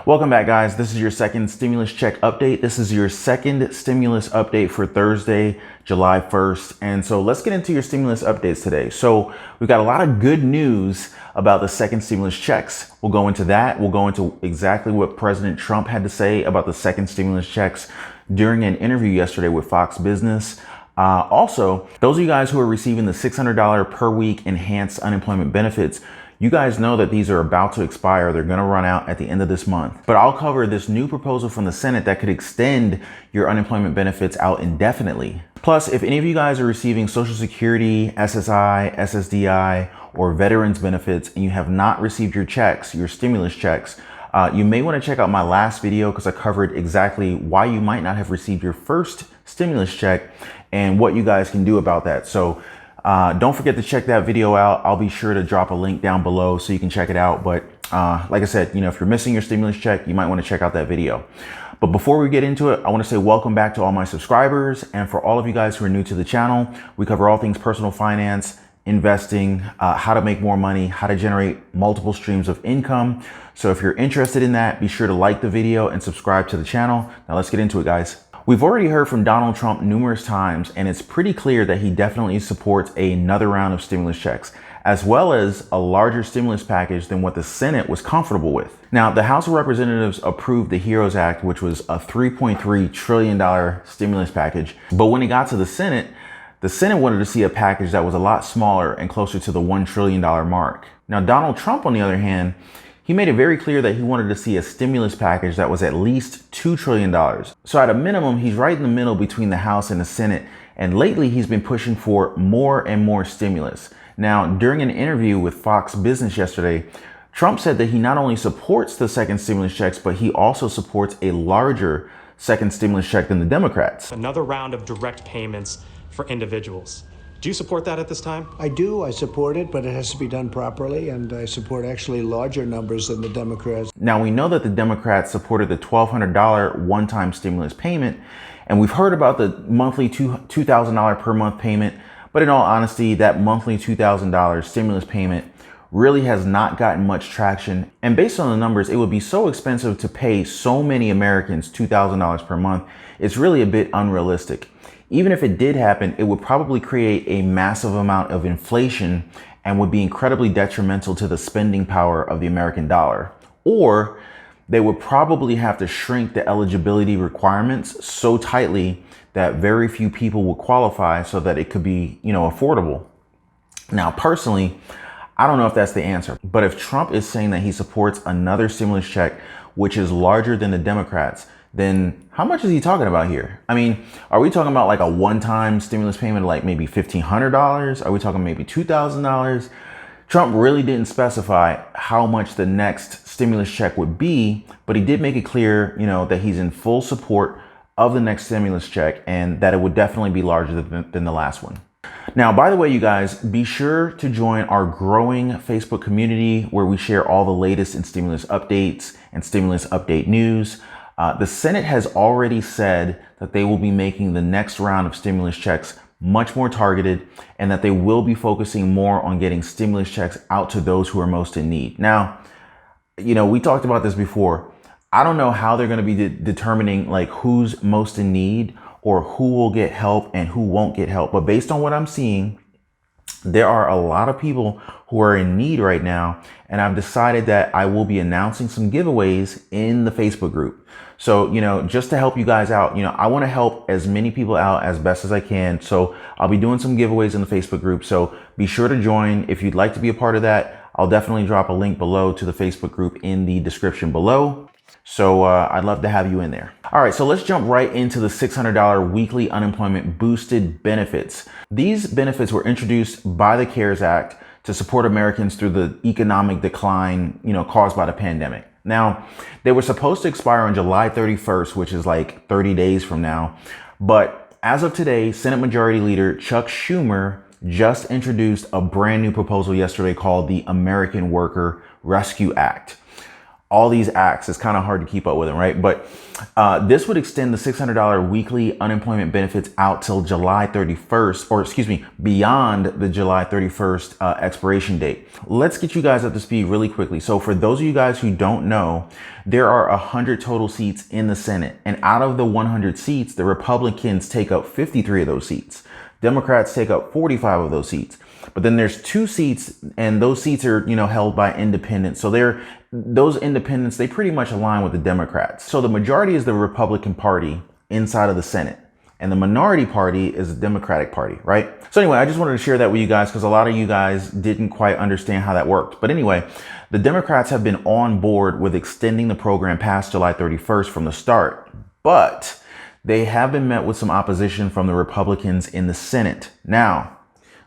Welcome back, guys. This is your second stimulus check update. This is your second stimulus update for Thursday, July 1st. And so let's get into your stimulus updates today. So we've got a lot of good news about the second stimulus checks. We'll go into that. We'll go into exactly what President Trump had to say about the second stimulus checks during an interview yesterday with Fox Business. Also, those of you guys who are receiving the $600 per week enhanced unemployment benefits, you guys know that these are about to expire. They're going to run out at the end of this month. But I'll cover this new proposal from the Senate that could extend your unemployment benefits out indefinitely. Plus, if any of you guys are receiving Social Security, SSI, SSDI, or veterans benefits, and you have not received your checks, your stimulus checks, you may want to check out my last video because I covered exactly why you might not have received your first stimulus check and what you guys can do about that. So don't forget to check that video out. I'll be sure to drop a link down below so you can check it out. But like I said, if you're missing your stimulus check, you might want to check out that video. But before we get into it, I want to say welcome back to all my subscribers. And for all of you guys who are new to the channel, we cover all things personal finance, investing, how to make more money, how to generate multiple streams of income. So if you're interested in that, be sure to like the video and subscribe to the channel. Now let's get into it, guys. We've already heard from Donald Trump numerous times, and it's pretty clear that he definitely supports another round of stimulus checks, as well as a larger stimulus package than what the Senate was comfortable with. Now, the House of Representatives approved the HEROES Act, which was a $3.3 trillion stimulus package. But when it got to the Senate wanted to see a package that was a lot smaller and closer to the $1 trillion mark. Now, Donald Trump, on the other hand, he made it very clear that he wanted to see a stimulus package that was at least $2 trillion. So at a minimum, he's right in the middle between the House and the Senate. And lately, he's been pushing for more and more stimulus. Now, during an interview with Fox Business yesterday, Trump said that he not only supports the second stimulus checks, but he also supports a larger second stimulus check than the Democrats. Another round of direct payments for individuals. Do you support that at this time? I do. I support it, but it has to be done properly, and I support actually larger numbers than the Democrats. Now, we know that the Democrats supported the $1,200 one-time stimulus payment, and we've heard about the monthly $2,000 per month payment, but in all honesty, that monthly $2,000 stimulus payment really has not gotten much traction. And based on the numbers, it would be so expensive to pay so many Americans $2,000 per month. It's really a bit unrealistic. Even if it did happen, it would probably create a massive amount of inflation and would be incredibly detrimental to the spending power of the American dollar. Or they would probably have to shrink the eligibility requirements so tightly that very few people would qualify so that it could be, affordable. Now, personally, I don't know if that's the answer, but if Trump is saying that he supports another stimulus check, which is larger than the Democrats, then how much is he talking about here? I mean, are we talking about like a one-time stimulus payment of like maybe $1,500? Are we talking maybe $2,000? Trump really didn't specify how much the next stimulus check would be, but he did make it clear, that he's in full support of the next stimulus check and that it would definitely be larger than the last one. Now, by the way, you guys, be sure to join our growing Facebook community where we share all the latest in stimulus updates and stimulus update news. The Senate has already said that they will be making the next round of stimulus checks much more targeted and that they will be focusing more on getting stimulus checks out to those who are most in need. Now, we talked about this before. I don't know how they're going to be determining like who's most in need or who will get help and who won't get help. But based on what I'm seeing, there are a lot of people who are in need right now. And I've decided that I will be announcing some giveaways in the Facebook group. So, just to help you guys out, I want to help as many people out as best as I can. So I'll be doing some giveaways in the Facebook group. So be sure to join. If you'd like to be a part of that, I'll definitely drop a link below to the Facebook group in the description below. So I'd love to have you in there. All right, so let's jump right into the $600 weekly unemployment boosted benefits. These benefits were introduced by the CARES Act to support Americans through the economic decline, caused by the pandemic. Now, they were supposed to expire on July 31st, which is like 30 days from now. But as of today, Senate Majority Leader Chuck Schumer just introduced a brand new proposal yesterday called the American Worker Rescue Act. all these acts. It's kind of hard to keep up with them, right? But this would extend the $600 weekly unemployment benefits out till July 31st, or excuse me, beyond the July 31st expiration date. Let's get you guys up to speed really quickly. So for those of you guys who don't know, there are 100 total seats in the Senate. And out of the 100 seats, the Republicans take up 53 of those seats. Democrats take up 45 of those seats. But then there's 2 seats, and those seats are, held by independents. So those independents, they pretty much align with the Democrats. So the majority is the Republican Party inside of the Senate, and the minority party is the Democratic Party, right? So anyway, I just wanted to share that with you guys because a lot of you guys didn't quite understand how that worked. But anyway, the Democrats have been on board with extending the program past July 31st from the start, but they have been met with some opposition from the Republicans in the Senate. Now,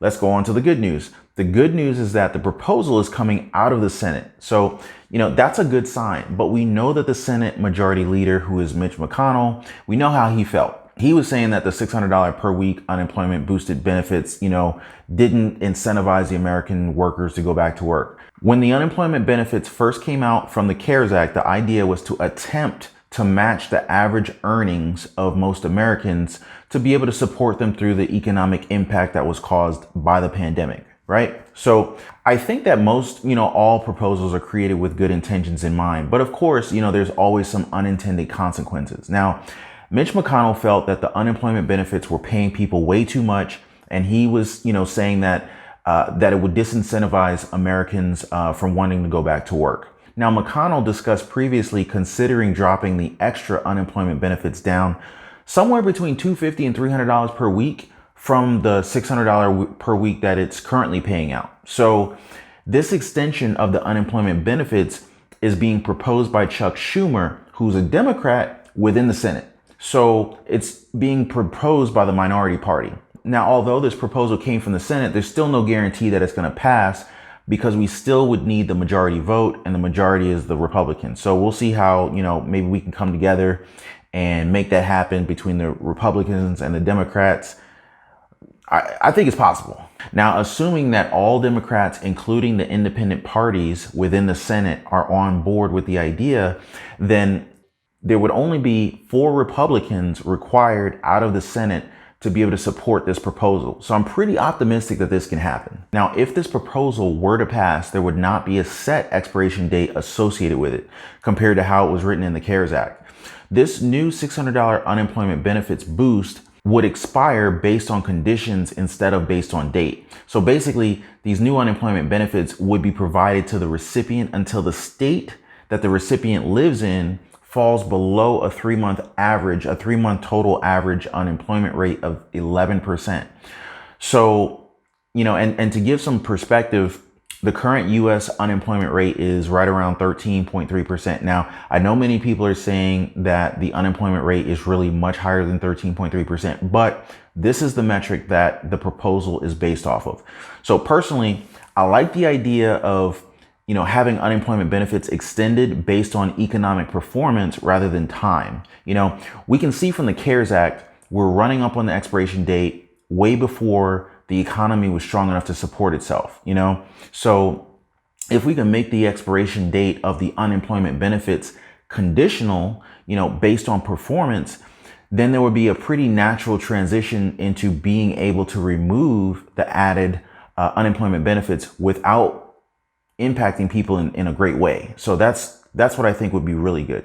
let's go on to the good news. The good news is that the proposal is coming out of the Senate. So, that's a good sign. But we know that the Senate Majority Leader, who is Mitch McConnell, we know how he felt. He was saying that the $600 per week unemployment boosted benefits, didn't incentivize the American workers to go back to work. When the unemployment benefits first came out from the CARES Act, the idea was to attempt to match the average earnings of most Americans to be able to support them through the economic impact that was caused by the pandemic, right? So I think that most, all proposals are created with good intentions in mind. But of course, there's always some unintended consequences. Now, Mitch McConnell felt that the unemployment benefits were paying people way too much. And he was, saying that it would disincentivize Americans from wanting to go back to work. Now, McConnell discussed previously considering dropping the extra unemployment benefits down somewhere between $250 and $300 per week from the $600 per week that it's currently paying out. So this extension of the unemployment benefits is being proposed by Chuck Schumer, who's a Democrat within the Senate. So it's being proposed by the minority party. Now, although this proposal came from the Senate, there's still no guarantee that it's going to pass, because we still would need the majority vote, and the majority is the Republicans. So we'll see how, maybe we can come together and make that happen between the Republicans and the Democrats. I think it's possible. Now, assuming that all Democrats, including the independent parties within the Senate, are on board with the idea, then there would only be 4 Republicans required out of the Senate to be able to support this proposal. So I'm pretty optimistic that this can happen. Now, if this proposal were to pass, there would not be a set expiration date associated with it compared to how it was written in the CARES Act. This new $600 unemployment benefits boost would expire based on conditions instead of based on date. So basically, these new unemployment benefits would be provided to the recipient until the state that the recipient lives in falls below a 3-month average, a 3-month total average unemployment rate of 11%. So, and to give some perspective, the current U.S. unemployment rate is right around 13.3%. Now, I know many people are saying that the unemployment rate is really much higher than 13.3%, but this is the metric that the proposal is based off of. So personally, I like the idea of having unemployment benefits extended based on economic performance rather than time. We can see from the CARES Act, we're running up on the expiration date way before the economy was strong enough to support itself, So if we can make the expiration date of the unemployment benefits conditional, based on performance, then there would be a pretty natural transition into being able to remove the added unemployment benefits without impacting people in a great way. So that's what I think would be really good.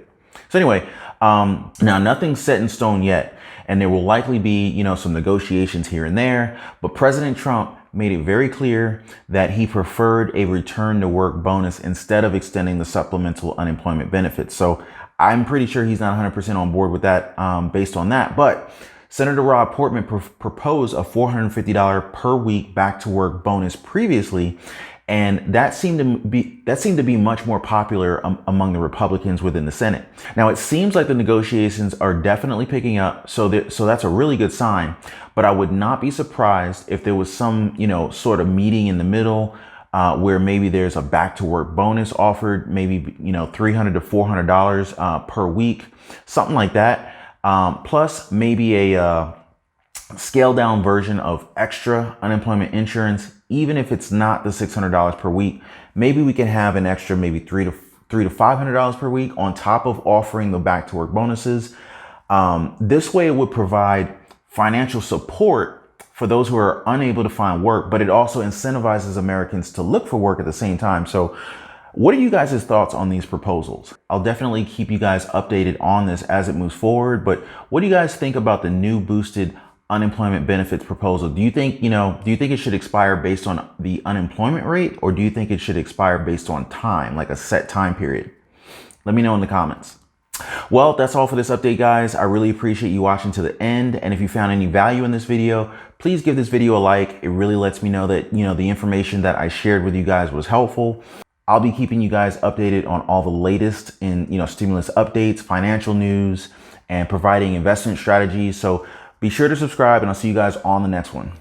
So anyway, now nothing's set in stone yet, and there will likely be, some negotiations here and there, but President Trump made it very clear that he preferred a return to work bonus instead of extending the supplemental unemployment benefits. So I'm pretty sure he's not 100% on board with that based on that, but Senator Rob Portman proposed a $450 per week back to work bonus previously, and that seemed to be much more popular among the Republicans within the Senate. Now, it seems like the negotiations are definitely picking up, so that's a really good sign. But I would not be surprised if there was some, sort of meeting in the middle where maybe there's a back to work bonus offered, maybe $300 to $400 per week, something like that. Plus maybe a scaled down version of extra unemployment insurance. Even if it's not the $600 per week, maybe we can have an extra maybe $300 $300 to $500 per week on top of offering the back to work bonuses. This way it would provide financial support for those who are unable to find work, but it also incentivizes Americans to look for work at the same time. So what are you guys' thoughts on these proposals? I'll definitely keep you guys updated on this as it moves forward, but what do you guys think about the new boosted unemployment benefits proposal? Do you think it should expire based on the unemployment rate, or do you think it should expire based on time, like a set time period? Let me know in the comments. Well, that's all for this update, guys. I really appreciate you watching to the end. And if you found any value in this video, please give this video a like. It really lets me know that, the information that I shared with you guys was helpful. I'll be keeping you guys updated on all the latest in, stimulus updates, financial news, and providing investment strategies. So be sure to subscribe, and I'll see you guys on the next one.